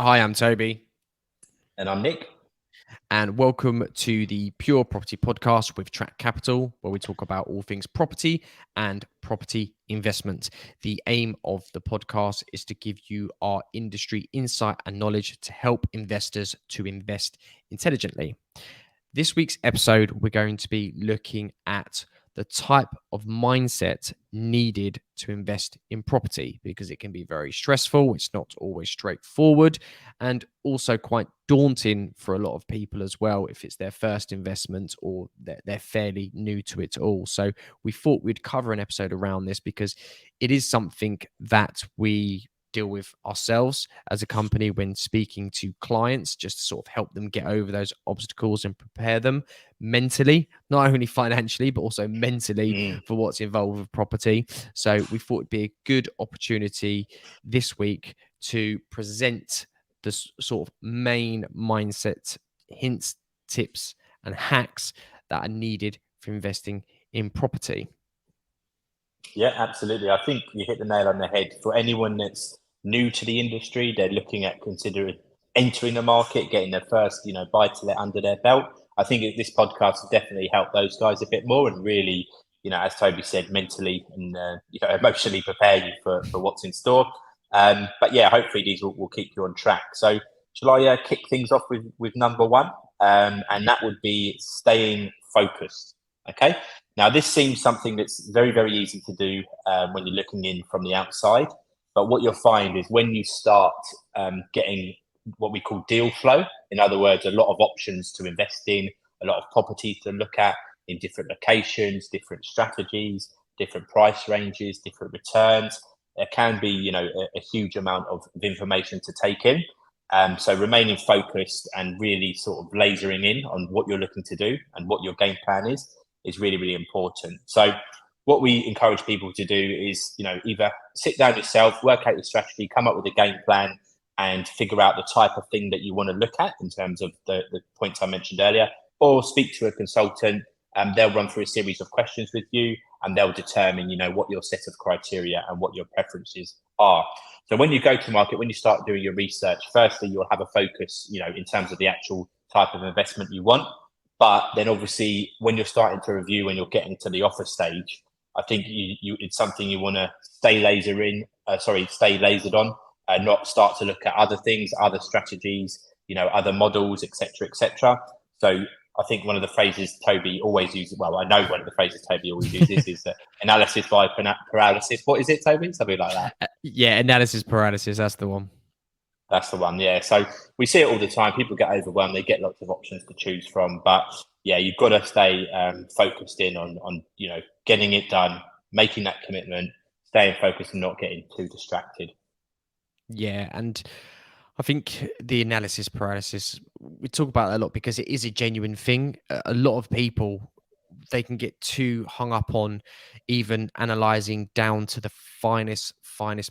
Hi, I'm Toby, And I'm Nick. and welcome to the Pure Property Podcast with Track Capital, where we talk about all things property and property investment. The aim of the podcast is to give you our industry insight and knowledge to help investors to invest intelligently. This week's episode, we're going to be looking at the type of mindset needed to invest in property because it can be very stressful. It's not always straightforward and also quite daunting for a lot of people as well if it's their first investment or they're fairly new to it all. So we thought we'd cover an episode around this because it is something that we deal with ourselves as a company when speaking to clients, just to sort of help them get over those obstacles and prepare them mentally, not only financially, but also mentally for what's involved with property. So we thought it'd be a good opportunity this week to present the sort of main mindset hints, tips, and hacks that are needed for investing in property. Yeah, absolutely. I think you hit the nail on the head. For anyone that's new to the industry, they're looking at considering entering the market, getting their first, buy to let under their belt. I think this podcast will definitely help those guys a bit more and really, as Toby said, mentally and emotionally prepare you for what's in store. But yeah, hopefully these will keep you on track. So shall I kick things off with number one? And that would be staying focused. Okay. Now, this seems something that's very, very easy to do when you're looking in from the outside. But what you'll find is when you start getting what we call deal flow, in other words, a lot of options to invest in, a lot of properties to look at in different locations, different strategies, different price ranges, different returns. There can be, a huge amount of information to take in. So remaining focused and really sort of lasering in on what you're looking to do and what your game plan is really, really important. So what we encourage people to do is, either sit down yourself, work out your strategy, come up with a game plan and figure out the type of thing that you want to look at in terms of the points I mentioned earlier, or speak to a consultant. They'll run through a series of questions with you and they'll determine, what your set of criteria and what your preferences are. So when you go to market, when you start doing your research, firstly, you'll have a focus, in terms of the actual type of investment you want. But then obviously when you're starting to review, when you're getting to the offer stage, I think it's something you want to stay lasered on and not start to look at other things, other strategies, other models, etc., etc. So I think one of the phrases Toby always uses, well, I know one of the phrases Toby always uses is analysis by paralysis. What is it, Toby? Something like that. Yeah, analysis paralysis, that's the one. That's the one, yeah. So we see it all the time. People get overwhelmed. They get lots of options to choose from. But yeah, you've got to stay focused in on getting it done, making that commitment, staying focused, and not getting too distracted. Yeah, and I think the analysis paralysis, we talk about that a lot because it is a genuine thing. A lot of people, they can get too hung up on even analyzing down to the finest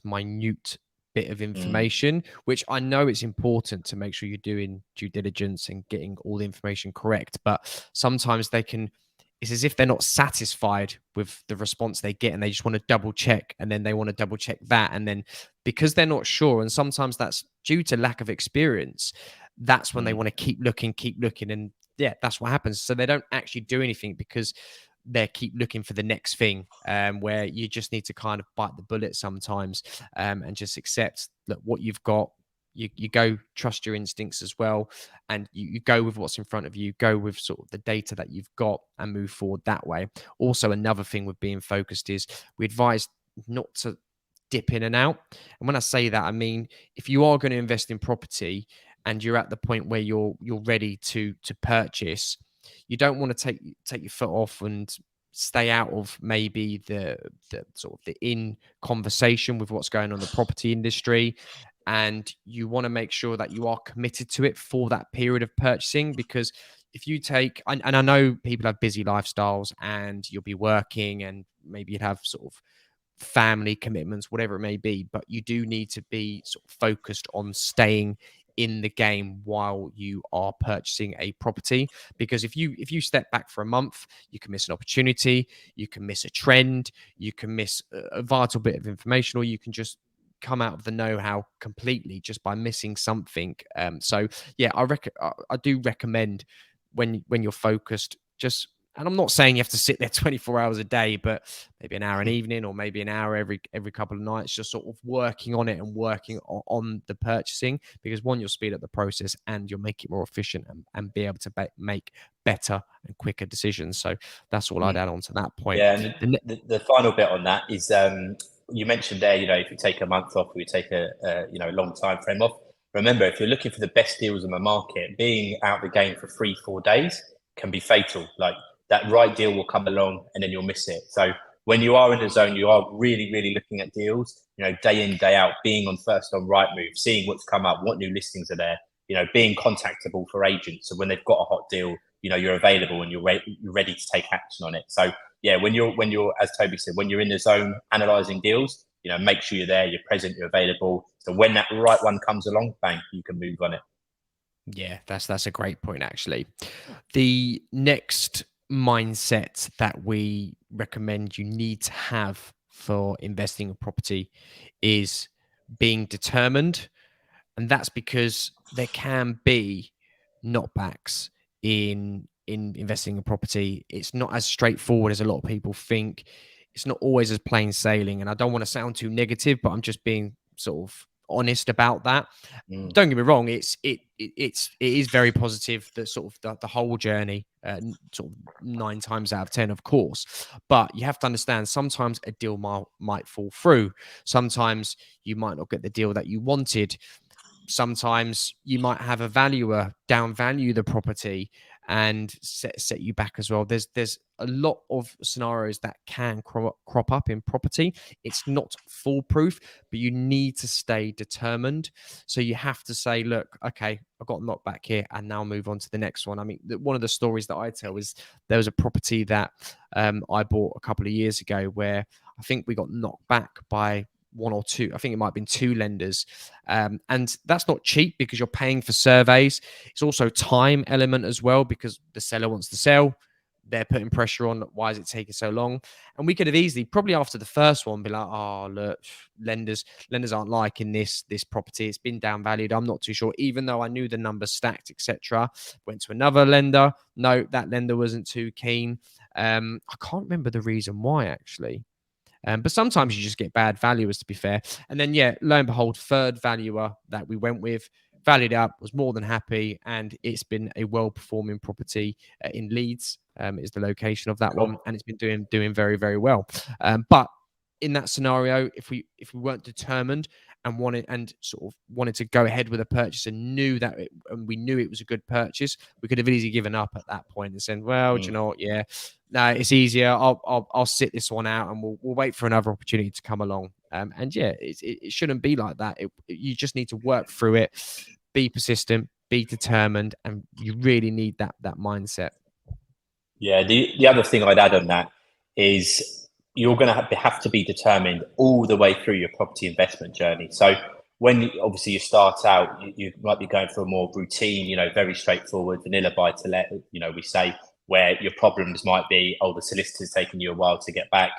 minute bit of Mm, information, which I know it's important to make sure you're doing due diligence and getting all the information correct. But sometimes it's as if they're not satisfied with the response they get and they just want to double check and then they want to double check that. And then because they're not sure, and sometimes that's due to lack of experience, that's when they mm, want to keep looking. And yeah, that's what happens. So they don't actually do anything because they keep looking for the next thing, where you just need to kind of bite the bullet sometimes, and just accept that what you've got, you go trust your instincts as well, and you go with what's in front of you, go with sort of the data that you've got and move forward that way. Also, another thing with being focused is we advise not to dip in and out. And when I say that, I mean, if you are going to invest in property and you're at the point where you're ready to purchase, you don't want to take your foot off and stay out of maybe the sort of the in conversation with what's going on in the property industry, and you want to make sure that you are committed to it for that period of purchasing. Because if you take, and I know people have busy lifestyles and you'll be working and maybe you'd have sort of family commitments, whatever it may be, but you do need to be sort of focused on staying in the game while you are purchasing a property. Because if you step back for a month, you can miss an opportunity, you can miss a trend, you can miss a vital bit of information, or you can just come out of the know-how completely just by missing something. So yeah, I do recommend when you're focused, just, and I'm not saying you have to sit there 24 hours a day, but maybe an hour an evening, or maybe an hour every couple of nights, just sort of working on it and working on the purchasing, because one, you'll speed up the process and you'll make it more efficient and be able to make better and quicker decisions. So that's all I'd add on to that point. Yeah, and the final bit on that is you mentioned there, if you take a month off, or you take a long time frame off. Remember, if you're looking for the best deals in the market, being out the game for 3-4 days can be fatal. Like, that right deal will come along and then you'll miss it. So when you are in the zone, you are really, really looking at deals, day in, day out, being on Rightmove, seeing what's come up, what new listings are there, being contactable for agents. So when they've got a hot deal, you're available and you're ready to take action on it. So yeah, when you're, as Toby said, when you're in the zone analyzing deals, make sure you're there, you're present, you're available. So when that right one comes along, bang, you can move on it. Yeah, that's a great point, actually. The next mindset that we recommend you need to have for investing in property is being determined. And that's because there can be knockbacks in investing in property. It's not as straightforward as a lot of people think. It's not always as plain sailing. And I don't want to sound too negative, but I'm just being sort of honest about that. Don't get me wrong, it is very positive, that sort of the whole journey, sort of 9 times out of 10, of course. But you have to understand, sometimes a deal might fall through. Sometimes you might not get the deal that you wanted. Sometimes you might have a valuer downvalue the property and set you back as well. There's a lot of scenarios that can crop up in property. It's not foolproof, but you need to stay determined. So you have to say, look, okay, I got knocked back here, and now move on to the next one. I mean, one of the stories that I tell is there was a property that I bought a couple of years ago where I think we got knocked back by one or two. I think it might have been 2 lenders. And that's not cheap, because you're paying for surveys. It's also time element as well, because the seller wants to sell. They're putting pressure on, why is it taking so long? And we could have easily, probably after the first one, be like, oh, look, lenders aren't liking this property. It's been downvalued. I'm not too sure. Even though I knew the numbers stacked, etc. Went to another lender. No, that lender wasn't too keen. I can't remember the reason why, actually. But sometimes you just get bad valuers, to be fair. And then, yeah, lo and behold, third valuer that we went with valued up, was more than happy, and it's been a well-performing property in Leeds. Is the location of that one, and it's been doing very, very well. But in that scenario, if we weren't determined and wanted to go ahead with a purchase and we knew it was a good purchase, we could have easily given up at that point and said, well, do you know what? Yeah, no, it's easier. I'll sit this one out, and we'll wait for another opportunity to come along. And yeah, it shouldn't be like that. You just need to work through it, be persistent, be determined, and you really need that mindset. Yeah, the other thing I'd add on that is you're going to have to be determined all the way through your property investment journey. So when obviously you start out, you might be going for a more routine, very straightforward vanilla buy to let, we say, where your problems might be, oh, the solicitor's taking you a while to get back,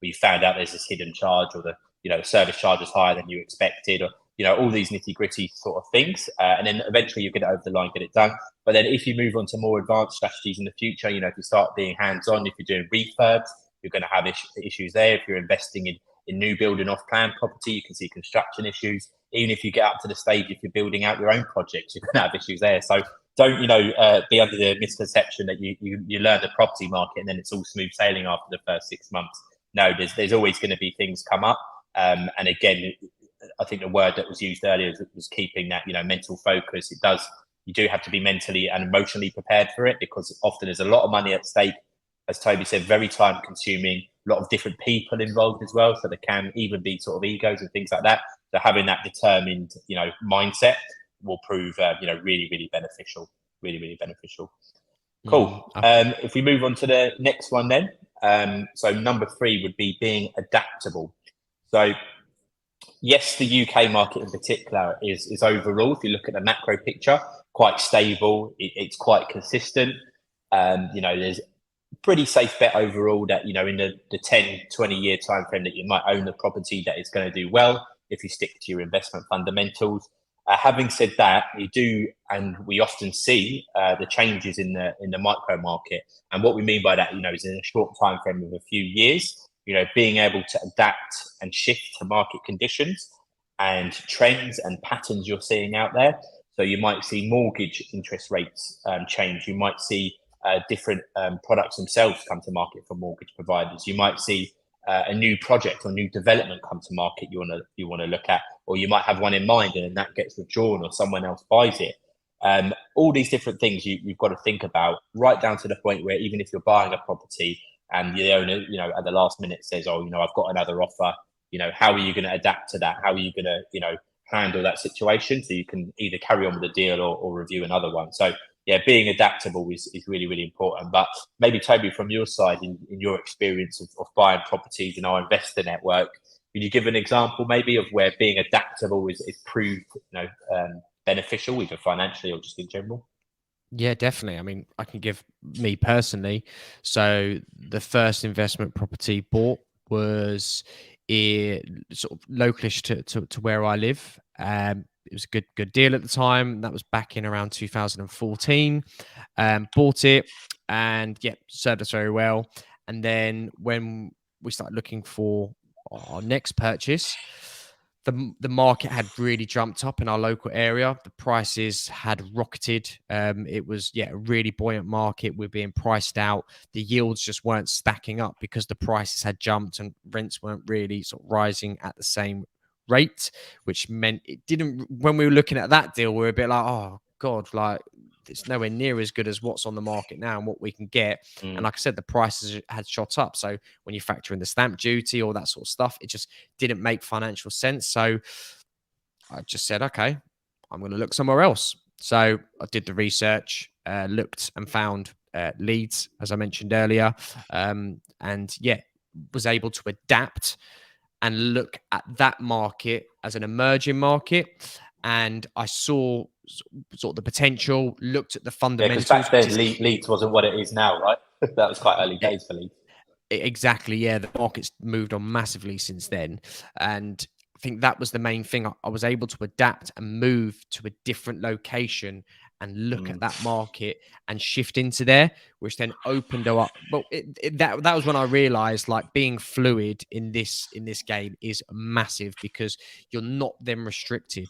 you found out there's this hidden charge, or the service charge is higher than you expected, or all these nitty gritty sort of things, and then eventually you get it over the line, get it done. But then if you move on to more advanced strategies in the future, if you start being hands on, if you're doing refurbs, you're going to have issues there. If you're investing in new building off plan property, you can see construction issues. Even if you get up to the stage, if you're building out your own projects, you're going to have issues there. So don't be under the misconception that you learn the property market and then it's all smooth sailing after the first 6 months. No, there's always going to be things come up. And again, I think the word that was used earlier was keeping that mental focus. You do have to be mentally and emotionally prepared for it, because often there's a lot of money at stake. As Toby said, very time consuming, a lot of different people involved as well. So there can even be sort of egos and things like that. So having that determined, mindset will prove, really, really beneficial. Really, really beneficial. Cool. If we move on to the next one then. So number 3 would be being adaptable. So yes, the UK market in particular is overall, if you look at the macro picture, quite stable. It's quite consistent. There's pretty safe bet overall that, in the 10, 20 year time frame that you might own the property, that it's going to do well. if you stick to your investment fundamentals. Having said that, you do, and we often see the changes in the micro market. And what we mean by that, is in a short time frame of a few years, being able to adapt and shift to market conditions and trends and patterns you're seeing out there. So you might see mortgage interest rates change. You might see different products themselves come to market for mortgage providers. You might see a new project or new development come to market you want to look at, or you might have one in mind and then that gets withdrawn or someone else buys it. All these different things you've got to think about, right down to the point where even if you're buying a property and the owner, at the last minute says, "Oh, I've got another offer." How are you going to adapt to that? How are you going to, handle that situation so you can either carry on with the deal or review another one? So yeah, being adaptable is really, really important. But maybe Toby, from your side, in your experience of buying properties in our investor network, can you give an example maybe of where being adaptable is proved beneficial, either financially or just in general? Yeah, definitely. I mean, I can give me personally. So the first investment property bought was sort of localish to where I live. It was a good deal at the time. That was back in around 2014. Bought it, and yeah, served us very well. And then when we started looking for our next purchase, the market had really jumped up in our local area. The prices had rocketed. It was a really buoyant market. We're being priced out. The yields just weren't stacking up because the prices had jumped and rents weren't really sort of rising at the same rate, which meant it didn't. When we were looking at that deal, we were a bit like, oh God, like it's nowhere near as good as what's on the market now and what we can get. And like I said, the prices had shot up. So when you factor in the stamp duty, all that sort of stuff, it just didn't make financial sense. So I just said, okay, I'm going to look somewhere else. So I did the research, looked and found Leeds, as I mentioned earlier, and was able to adapt and look at that market as an emerging market. And I saw sort of the potential, looked at the fundamentals. Yeah, because back then Leeds wasn't what it is now, right? That was quite early days for Leeds. Exactly, yeah. The market's moved on massively since then. And I think that was the main thing. I was able to adapt and move to a different location and look at that market and shift into there, which then opened up. But that was when I realized, like, being fluid in this game is massive, because you're not then restricted.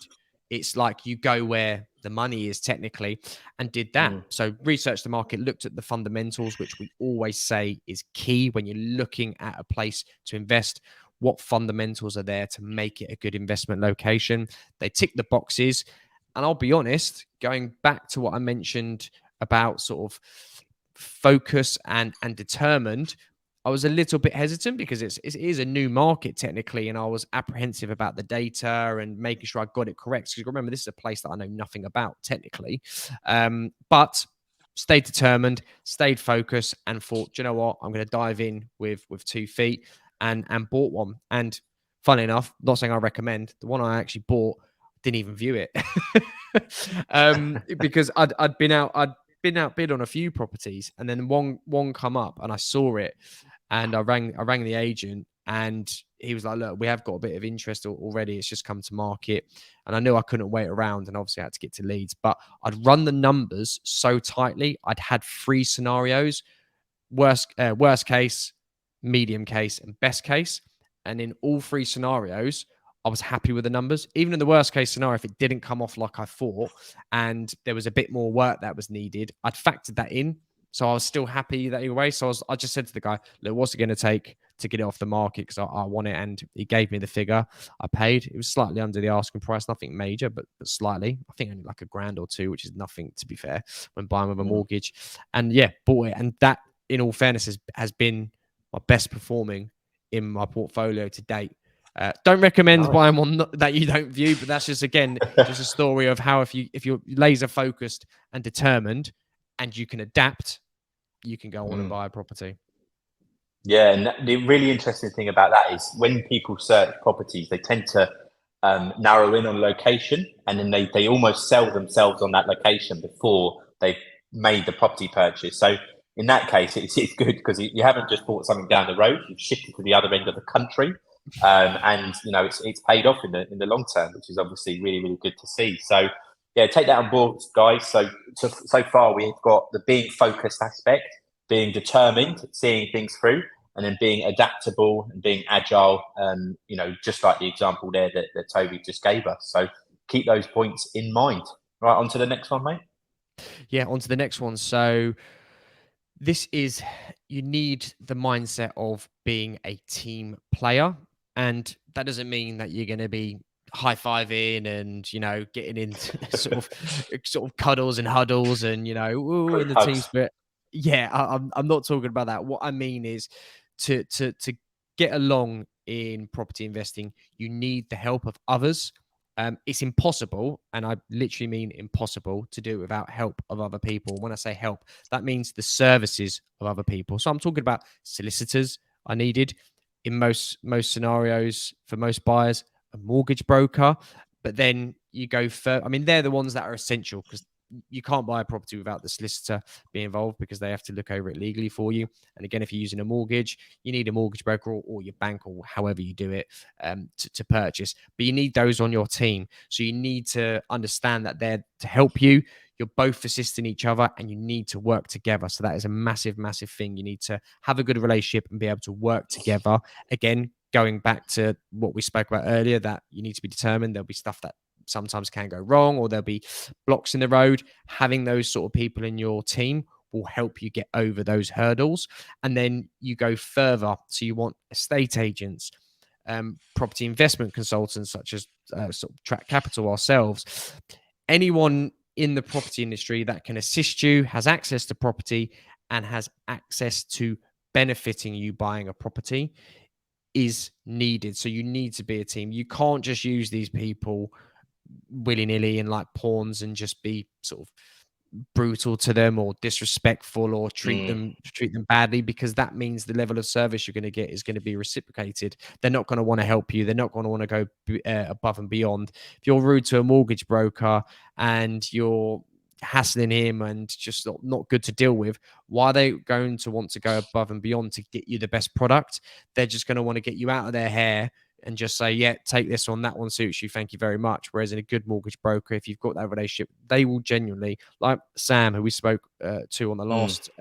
It's like you go where the money is, technically, and did that. So researched the market, looked at the fundamentals, which we always say is key when you're looking at a place to invest. What fundamentals are there to make it a good investment location? They tick the boxes. And I'll be honest, going back to what I mentioned about sort of focus and determined, I was a little bit hesitant because it is a new market technically, and I was apprehensive about the data and making sure I got it correct. Because remember, this is a place that I know nothing about technically, but stayed determined, stayed focused, and thought, do you know what, I'm going to dive in with 2 feet, and bought one. And funny enough, not saying I recommend, the one I actually bought, didn't even view it because I'd been outbid on a few properties, and then one come up and I saw it, and I rang the agent, and he was like, look, we have got a bit of interest already. It's just come to market. And I knew I couldn't wait around, and obviously I had to get to Leeds, but I'd run the numbers so tightly. I'd had 3 scenarios: worst case, medium case, and best case. And in all 3 scenarios, I was happy with the numbers. Even in the worst case scenario, if it didn't come off like I thought and there was a bit more work that was needed, I'd factored that in. So I was still happy that anyway. So I just said to the guy, look, what's it going to take to get it off the market? Because I want it. And he gave me the figure. I paid. It was slightly under the asking price, nothing major, but slightly. I think only like $1,000 or 2, which is nothing, to be fair, when buying with a mortgage. And yeah, bought it. And that, in all fairness, has been my best performing in my portfolio to date. Don't recommend buying one that you don't view, but that's just, again, just a story of how if you're laser focused and determined and you can adapt, you can go on and buy a property. Yeah, and the really interesting thing about that is when people search properties, they tend to narrow in on location, and then they almost sell themselves on that location before they've made the property purchase. So in that case, it's good because you haven't just bought something down the road, you've shifted to the other end of the country. And it's paid off in the long term, which is obviously really, really good to see. So yeah, take that on board, guys. So far we've got the being focused aspect, being determined, seeing things through, and then being adaptable and being agile. Just like the example there that Toby just gave us. So keep those points in mind. Right, on to the next one, mate. Yeah, on to the next one. So this is, you need the mindset of being a team player. And that doesn't mean that you're going to be high-fiving and, getting into sort of cuddles and huddles and, ooh, Group in the team hugs. spirit. Yeah, I'm not talking about that. What I mean is to get along in property investing, you need the help of others. It's impossible, and I literally mean impossible, to do it without help of other people. When I say help, that means the services of other people. So I'm talking about solicitors are needed in most scenarios for most buyers, a mortgage broker, but then you go further. I mean, they're the ones that are essential because you can't buy a property without the solicitor being involved because they have to look over it legally for you. And again, if you're using a mortgage, you need a mortgage broker or your bank or however you do it to purchase. But you need those on your team. So you need to understand that they're to help you. You're both assisting each other and you need to work together. So that is a massive, massive thing. You need to have a good relationship and be able to work together. Again, going back to what we spoke about earlier, that you need to be determined. There'll be stuff that sometimes can go wrong or there'll be blocks in the road. Having those sort of people in your team will help you get over those hurdles. And then you go further. So you want estate agents, property investment consultants such as sort of Track Capital, ourselves, anyone in the property industry that can assist you, has access to property and has access to benefiting you buying a property is needed. So you need to be a team. You can't just use these people willy-nilly and like pawns and just be sort of brutal to them or disrespectful or treat them badly, because that means the level of service you're going to get is going to be reciprocated. They're not going to want to help you. They're not going to want to go above and beyond. If you're rude to a mortgage broker and you're hassling him and just not good to deal with, why are they going to want to go above and beyond to get you the best product? They're just going to want to get you out of their hair and just say, yeah, take this one, that one suits you, thank you very much. Whereas in a good mortgage broker, if you've got that relationship, they will genuinely, like Sam, who we spoke to on the last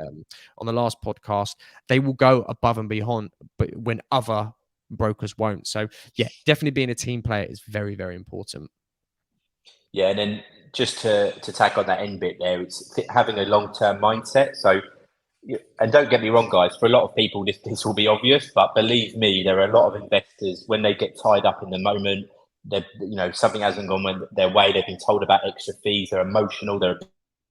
podcast, they will go above and beyond, but when other brokers won't. So yeah, definitely being a team player is very, very important. Yeah, and then just to tack on that end bit there, it's having a long-term mindset. So, and don't get me wrong, guys, for a lot of people, this will be obvious, but believe me, there are a lot of investors, when they get tied up in the moment, something hasn't gone their way, they've been told about extra fees, they're emotional, they're a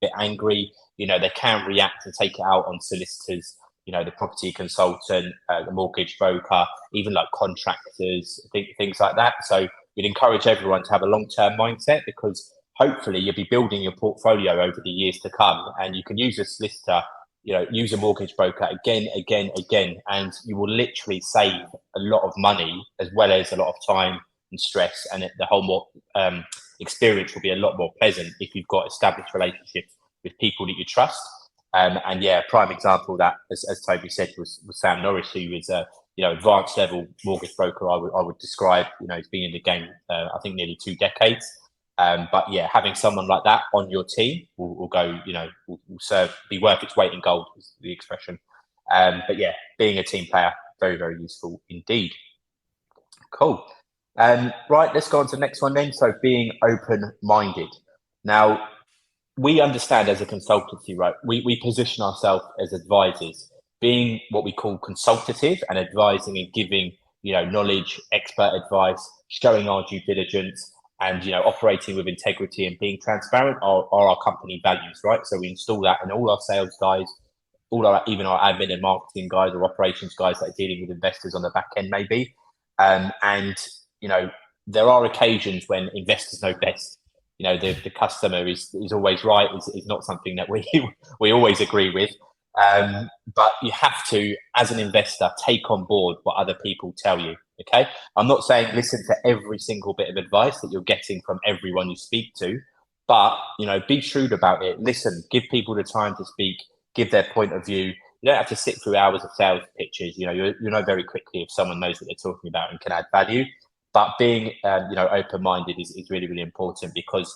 bit angry, they can react and take it out on solicitors, the property consultant, the mortgage broker, even like contractors, things like that. So we'd encourage everyone to have a long-term mindset, because hopefully you'll be building your portfolio over the years to come, and you can use a solicitor, use a mortgage broker again, and you will literally save a lot of money as well as a lot of time and stress, and the whole experience will be a lot more pleasant if you've got established relationships with people that you trust. And yeah, prime example of that, as Toby said, was Sam Norris, who is a advanced level mortgage broker. I would describe, he's been in the game, I think nearly 2 decades. But yeah, having someone like that on your team will go, will be worth its weight in gold, is the expression. But yeah, being a team player, very, very useful indeed. Cool. Right, let's go on to the next one then. So being open-minded. Now, we understand as a consultancy, right? We position ourselves as advisors, being what we call consultative and advising and giving, knowledge, expert advice, showing our due diligence, and operating with integrity and being transparent are our company values, right? So we install that in all our sales guys, even our admin and marketing guys or operations guys that are dealing with investors on the back end, maybe. And there are occasions when investors know best. The customer is always right, is not something that we always agree with. But you have to, as an investor, take on board what other people tell you. Okay. I'm not saying listen to every single bit of advice that you're getting from everyone you speak to, but, be shrewd about it. Listen, give people the time to speak, give their point of view. you don't have to sit through hours of sales pitches. You know very quickly if someone knows what they're talking about and can add value. But being open-minded is really, really important, because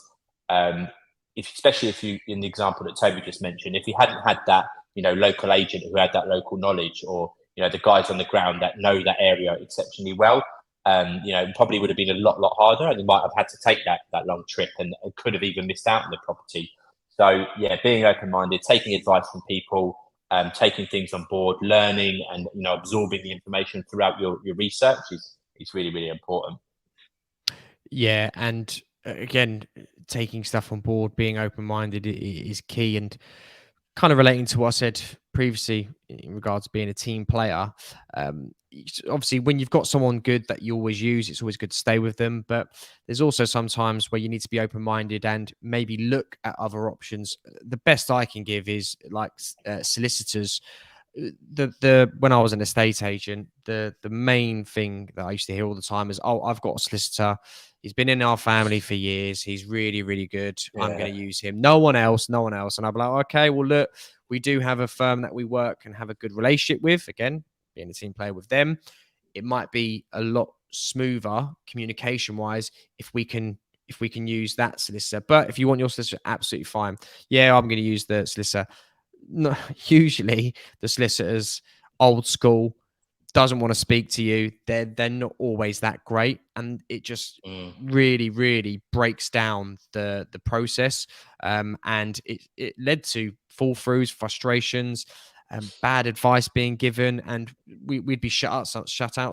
especially if you, in the example that Toby just mentioned, if you hadn't had that local agent who had that local knowledge, or the guys on the ground that know that area exceptionally well, it probably would have been a lot harder, and they might have had to take that long trip and could have even missed out on the property. So yeah, being open-minded, taking advice from people, taking things on board, learning, and absorbing the information throughout your research is really, really important. Yeah, and again, taking stuff on board, being open-minded is key. And kind of relating to what I said previously in regards to being a team player, obviously when you've got someone good that you always use, it's always good to stay with them. But there's also sometimes where you need to be open-minded and maybe look at other options. The best I can give is like solicitors. The when I was an estate agent, the main thing that I used to hear all the time is, "Oh, I've got a solicitor. He's been in our family for years. He's really, really good. I'm going to use him. No one else, no one else." And I'll be like, "Okay, well, look, we do have a firm that we work and have a good relationship with. Again, being a team player with them, it might be a lot smoother communication wise if we can use that solicitor. But if you want your solicitor, absolutely fine. Yeah, I'm going to use the solicitor." No, usually the solicitors old school, doesn't want to speak to you. They're not always that great, and it just really, really breaks down the process. And it led to fall throughs, frustrations, bad advice being given, and we'd be shut out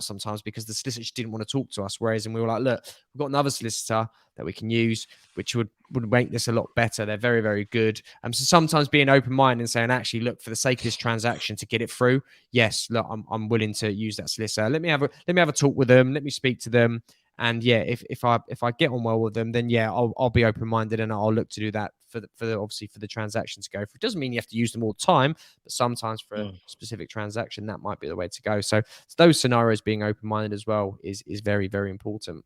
sometimes because the solicitor just didn't want to talk to us. Whereas, and we were like, "Look, we've got another solicitor that we can use, which would make this a lot better. They're very, very good." So sometimes being open-minded and saying, "Actually, look, for the sake of this transaction to get it through, yes, look, I'm willing to use that solicitor. Let me have a talk with them. Let me speak to them. And yeah, if I get on well with them, then yeah, I'll be open-minded and I'll look to do that for obviously for the transaction to go through." It doesn't mean you have to use them all the time, but sometimes for a specific transaction, that might be the way to go. So those scenarios, being open-minded as well is very, very important.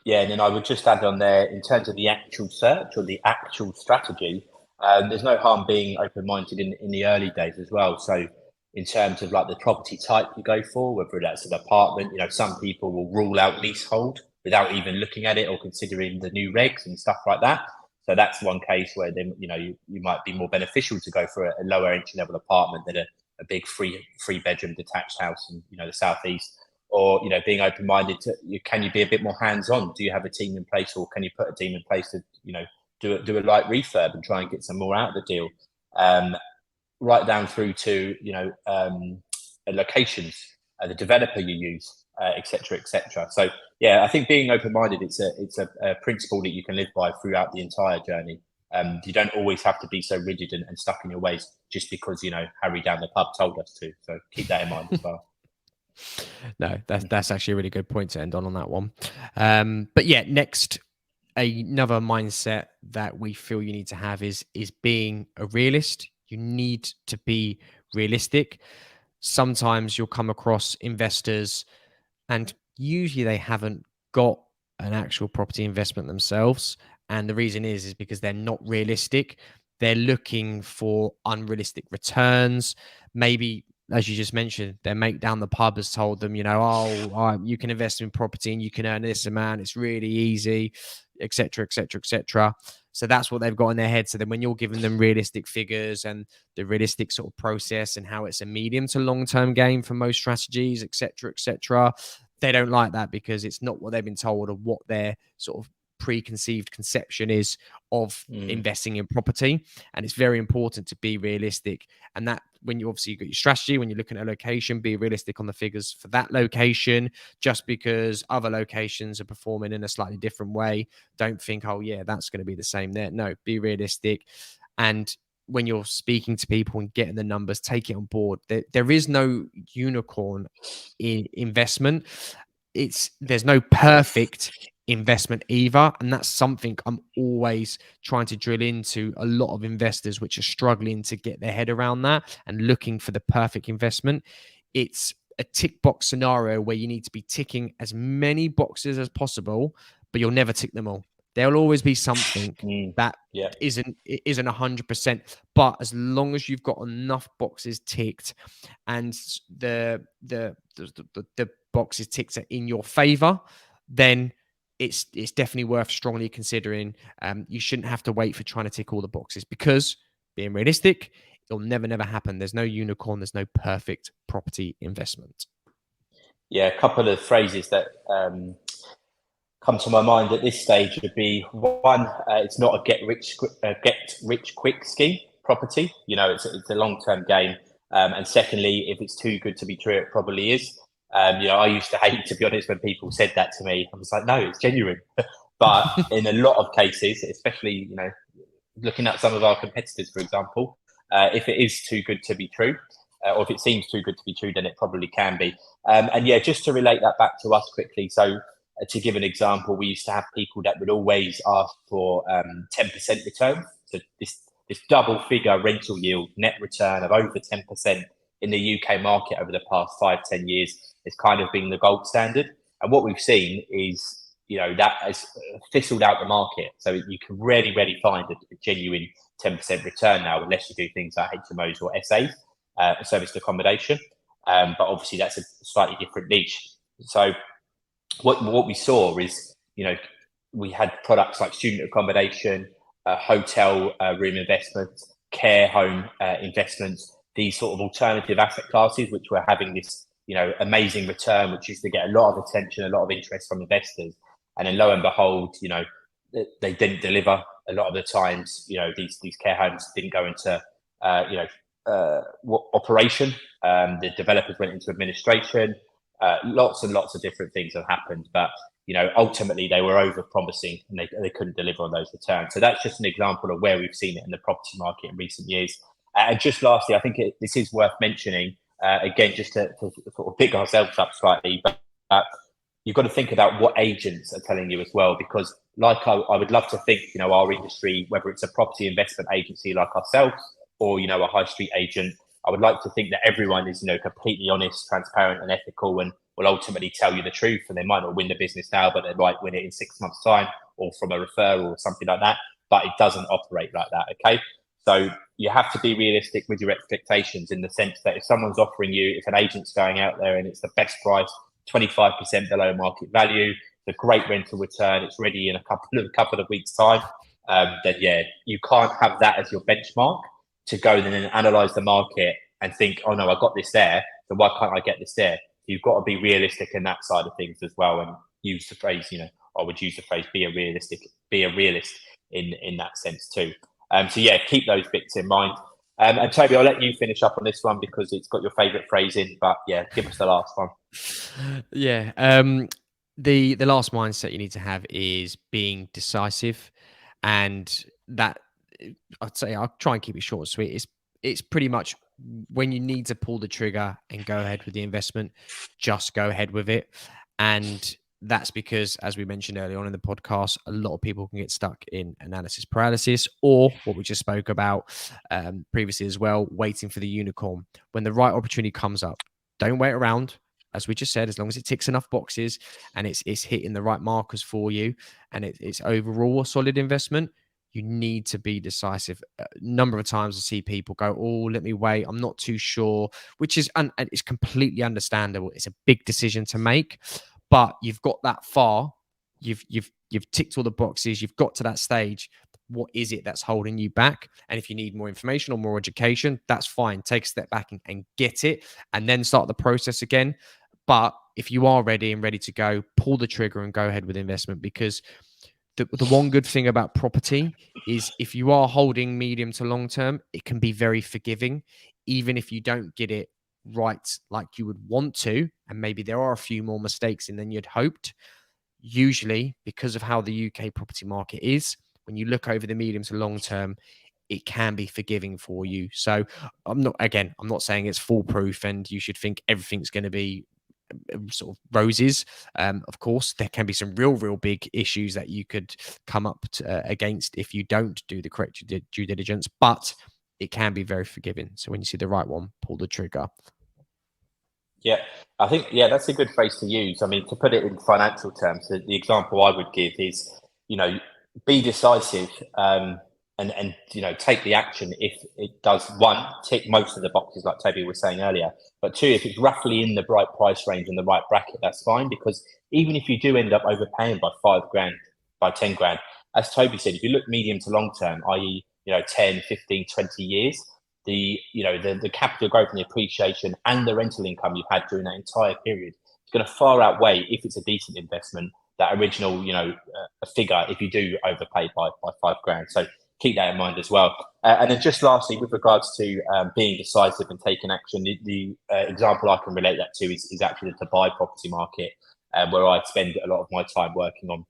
Yeah, and then I would just add on there, in terms of the actual search or the actual strategy, there's no harm being open-minded in the early days as well. So in terms of like the property type you go for, whether that's an apartment, some people will rule out leasehold without even looking at it or considering the new regs and stuff like that. So that's one case where then you might be more beneficial to go for a lower entry level apartment than a big three bedroom detached house in the southeast. Or being open-minded to, can you be a bit more hands-on? Do you have a team in place, or can you put a team in place to do a light refurb and try and get some more out of the deal? Right down through to locations, the developer you use, etc., etc. So yeah, I think being open-minded, it's a principle that you can live by throughout the entire journey. You don't always have to be so rigid and stuck in your ways just because Harry down the pub told us to. So keep that in mind as well. No, that's actually a really good point to end on that one. But yeah, next, another mindset that we feel you need to have is being a realist. You need to be realistic. Sometimes you'll come across investors, and usually they haven't got an actual property investment themselves. And the reason is because they're not realistic. They're looking for unrealistic returns. Maybe, as you just mentioned, their mate down the pub has told them, "Oh, you can invest in property and you can earn this amount. It's really easy, etc., etc., etc." So that's what they've got in their head. So then when you're giving them realistic figures and the realistic sort of process and how it's a medium to long-term game for most strategies, etc., etc., they don't like that because it's not what they've been told or what their sort of preconceived conception is of investing in property. And it's very important to be realistic. And that when you obviously got your strategy, when you're looking at a location, be realistic on the figures for that location. Just because other locations are performing in a slightly different way, don't think, "Oh yeah, that's going to be the same there." No, be realistic. And when you're speaking to people and getting the numbers, take it on board. There is no unicorn in investment. There's no perfect investment either, and that's something I'm always trying to drill into a lot of investors which are struggling to get their head around that and looking for the perfect investment. It's a tick box scenario where you need to be ticking as many boxes as possible, but you'll never tick them all. There'll always be something that Yeah. isn't 100%. But as long as you've got enough boxes ticked, and the boxes ticked are in your favor, then it's definitely worth strongly considering. You shouldn't have to wait for trying to tick all the boxes, because being realistic, it'll never happen. There's no unicorn. There's no perfect property investment. Yeah, a couple of phrases that come to my mind at this stage would be one: it's not a get rich quick scheme. Property, it's a long term game. And secondly, if it's too good to be true, it probably is. I used to hate, to be honest, when people said that to me. I was like, no, it's genuine. But in a lot of cases, especially looking at some of our competitors, for example, if it is too good to be true, or if it seems too good to be true, then it probably can be. And yeah, just to relate that back to us quickly. So to give an example, we used to have people that would always ask for 10% return. So this double figure rental yield net return of over 10% in the UK market over the past 5-10 years has kind of been the gold standard. And what we've seen is, that has fizzled out the market. So you can rarely find a genuine 10% return now, unless you do things like HMOs or SAs, serviced accommodation. But obviously that's a slightly different niche. So what we saw is, we had products like student accommodation, hotel room investments, care home investments, these sort of alternative asset classes, which were having this, amazing return, which used to get a lot of attention, a lot of interest from investors. And then lo and behold, they didn't deliver a lot of the times. These care homes didn't go into, operation. The developers went into administration. Lots and lots of different things have happened, but ultimately they were over promising and they couldn't deliver on those returns. So that's just an example of where we've seen it in the property market in recent years. And just lastly, I think this is worth mentioning, again, just to sort of pick ourselves up slightly, but you've got to think about what agents are telling you as well, because I would love to think, our industry, whether it's a property investment agency like ourselves or, a high street agent, I would like to think that everyone is, completely honest, transparent and ethical, and will ultimately tell you the truth. And they might not win the business now, but they might win it in 6 months' time, or from a referral or something like that. But it doesn't operate like that, okay? So you have to be realistic with your expectations, in the sense that if someone's offering you, if an agent's going out there and it's the best price, 25% below market value, the great rental return, it's ready in a couple of weeks' time, then yeah, you can't have that as your benchmark to go then and analyze the market and think, oh no, I got this there, so why can't I get this there? You've got to be realistic in that side of things as well, and use the phrase, I would use the phrase, be a realist in that sense too. So yeah, keep those bits in mind. And Toby, I'll let you finish up on this one because it's got your favourite phrase in, but yeah, give us the last one. Yeah. The last mindset you need to have is being decisive, and that, I'd say, I'll try and keep it short and sweet. It's pretty much when you need to pull the trigger and go ahead with the investment, just go ahead with it. And that's because, as we mentioned earlier on in the podcast, a lot of people can get stuck in analysis paralysis, or what we just spoke about previously as well, waiting for the unicorn. When the right opportunity comes up, don't wait around. As we just said, as long as it ticks enough boxes and it's hitting the right markers for you, and it's overall a solid investment, you need to be decisive. A number of times I see people go, oh, let me wait, I'm not too sure, which is it's completely understandable. It's a big decision to make, but you've got that far. You've ticked all the boxes. You've got to that stage. What is it that's holding you back? And if you need more information or more education, that's fine. Take a step back and get it, and then start the process again. But if you are ready to go, pull the trigger and go ahead with investment, because the one good thing about property is, if you are holding medium to long term, it can be very forgiving, even if you don't get it right like you would want to, and maybe there are a few more mistakes than you'd hoped. Usually, because of how the UK property market is, when you look over the medium to long term, it can be forgiving for you. So I'm not saying it's foolproof and you should think everything's going to be sort of roses. Of course, there can be some real big issues that you could come up against if you don't do the correct due diligence, but it can be very forgiving. So when you see the right one, pull the trigger. Yeah, I think, that's a good phrase to use. I mean, to put it in financial terms, the example I would give is, be decisive, and take the action if it does, one, tick most of the boxes like Toby was saying earlier, but two, if it's roughly in the right price range and the right bracket, that's fine. Because even if you do end up overpaying by 5 grand, by 10 grand, as Toby said, if you look medium to long term, i.e., 10, 15, 20 years, the capital growth and the appreciation and the rental income you've had during that entire period is going to far outweigh, if it's a decent investment, that original figure if you do overpay by 5 grand. So keep that in mind as well. And then just lastly, with regards to being decisive and taking action, the example I can relate that to is actually the Dubai property market, where I spend a lot of my time working on.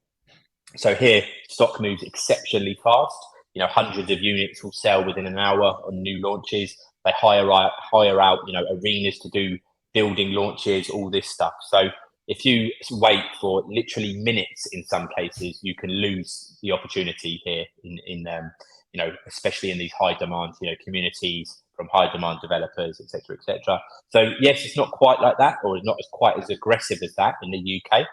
So here, stock moves exceptionally fast. Hundreds of units will sell within an hour on new launches. They hire out, arenas to do building launches, all this stuff. So if you wait for literally minutes, in some cases, you can lose the opportunity here especially in these high demand, communities from high demand developers, etc., etc. So yes, it's not quite like that, or it's not quite as aggressive as that in the UK.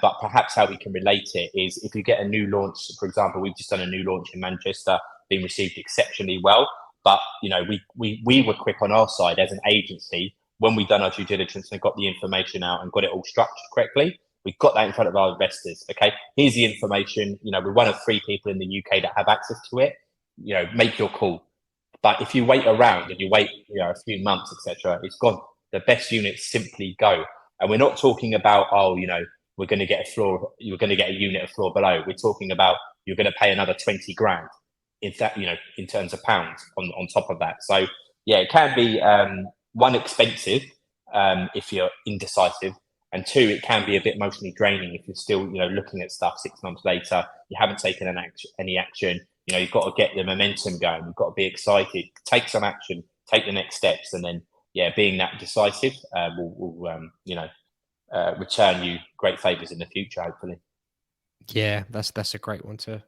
But perhaps how we can relate it is, if you get a new launch, for example, we've just done a new launch in Manchester, being received exceptionally well. But we were quick on our side as an agency when we've done our due diligence and got the information out and got it all structured correctly. We got that in front of our investors. Okay, here's the information. We're one of 3 people in the UK that have access to it. Make your call. But if you wait around and you wait, a few months, etc., it's gone. The best units simply go. And we're not talking about, we're going to get a floor, you're going to get a unit a floor below. We're talking about you're going to pay another 20 grand in that, in terms of pounds on top of that. So yeah, it can be one, expensive if you're indecisive, and two, it can be a bit emotionally draining if you're still looking at stuff 6 months later. You haven't taken any action. You've got to get the momentum going. You've got to be excited, take some action, take the next steps, and then being that decisive will return you great favors in the future, hopefully. Yeah, that's a great one to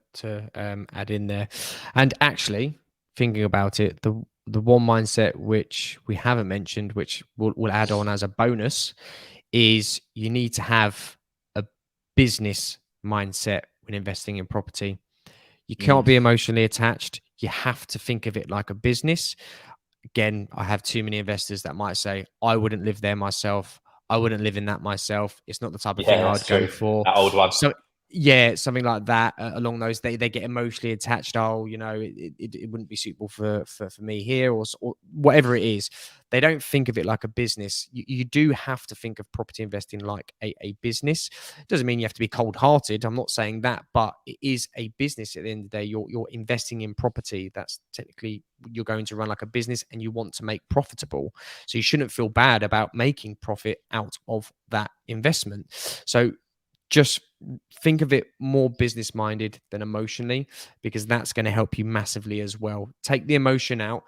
add in there. And actually, thinking about it, the one mindset which we haven't mentioned, which we'll add on as a bonus, is you need to have a business mindset when investing in property. You can't be emotionally attached. You have to think of it like a business. Again, I have too many investors that might say, I wouldn't live there myself. I wouldn't live in that myself. It's not the type of thing I would go for. That old one. So yeah, something like that along those. They get emotionally attached. Oh, it wouldn't be suitable for me here, or whatever it is. They don't think of it like a business. You do have to think of property investing like a business. It doesn't mean you have to be cold-hearted. I'm not saying that, but it is a business at the end of the day. You're investing in property. That's technically, you're going to run like a business, and you want to make profitable. So you shouldn't feel bad about making profit out of that investment. So just think of it more business minded than emotionally, because that's going to help you massively as well. Take the emotion out.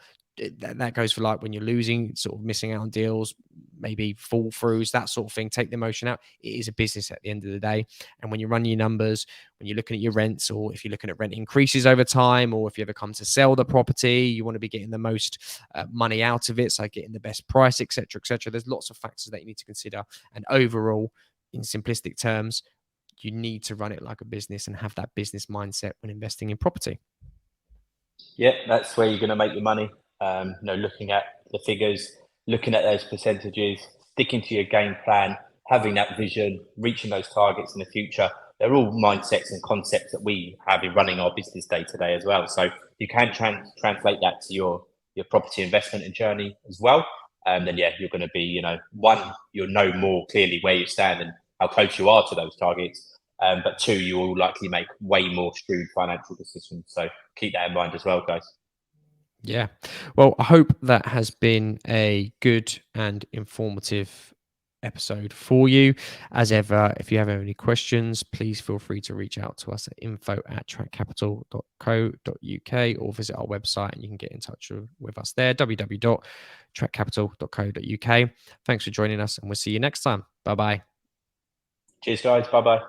That goes for like when you're losing, sort of missing out on deals, maybe fall throughs, that sort of thing. Take the emotion out. It is a business at the end of the day. And when you run your numbers, when you're looking at your rents, or if you're looking at rent increases over time, or if you ever come to sell the property, you want to be getting the most money out of it, so getting the best price, etc., etc. There's lots of factors that you need to consider. And overall, in simplistic terms, you need to run it like a business and have that business mindset when investing in property. Yeah, that's where you're going to make your money. Looking at the figures, looking at those percentages, sticking to your game plan, having that vision, reaching those targets in the future. They're all mindsets and concepts that we have in running our business day to day as well. So you can translate that to your property investment and journey as well. Then you're going to be, one, you'll know more clearly where you stand and how close you are to those targets. But two, you will likely make way more shrewd financial decisions. So keep that in mind as well, guys. Yeah. Well, I hope that has been a good and informative episode for you. As ever, if you have any questions, please feel free to reach out to us at info@trackcapital.co.uk, or visit our website and you can get in touch with us there, www.trackcapital.co.uk. Thanks for joining us, and we'll see you next time. Bye-bye. Cheers, guys. Bye-bye.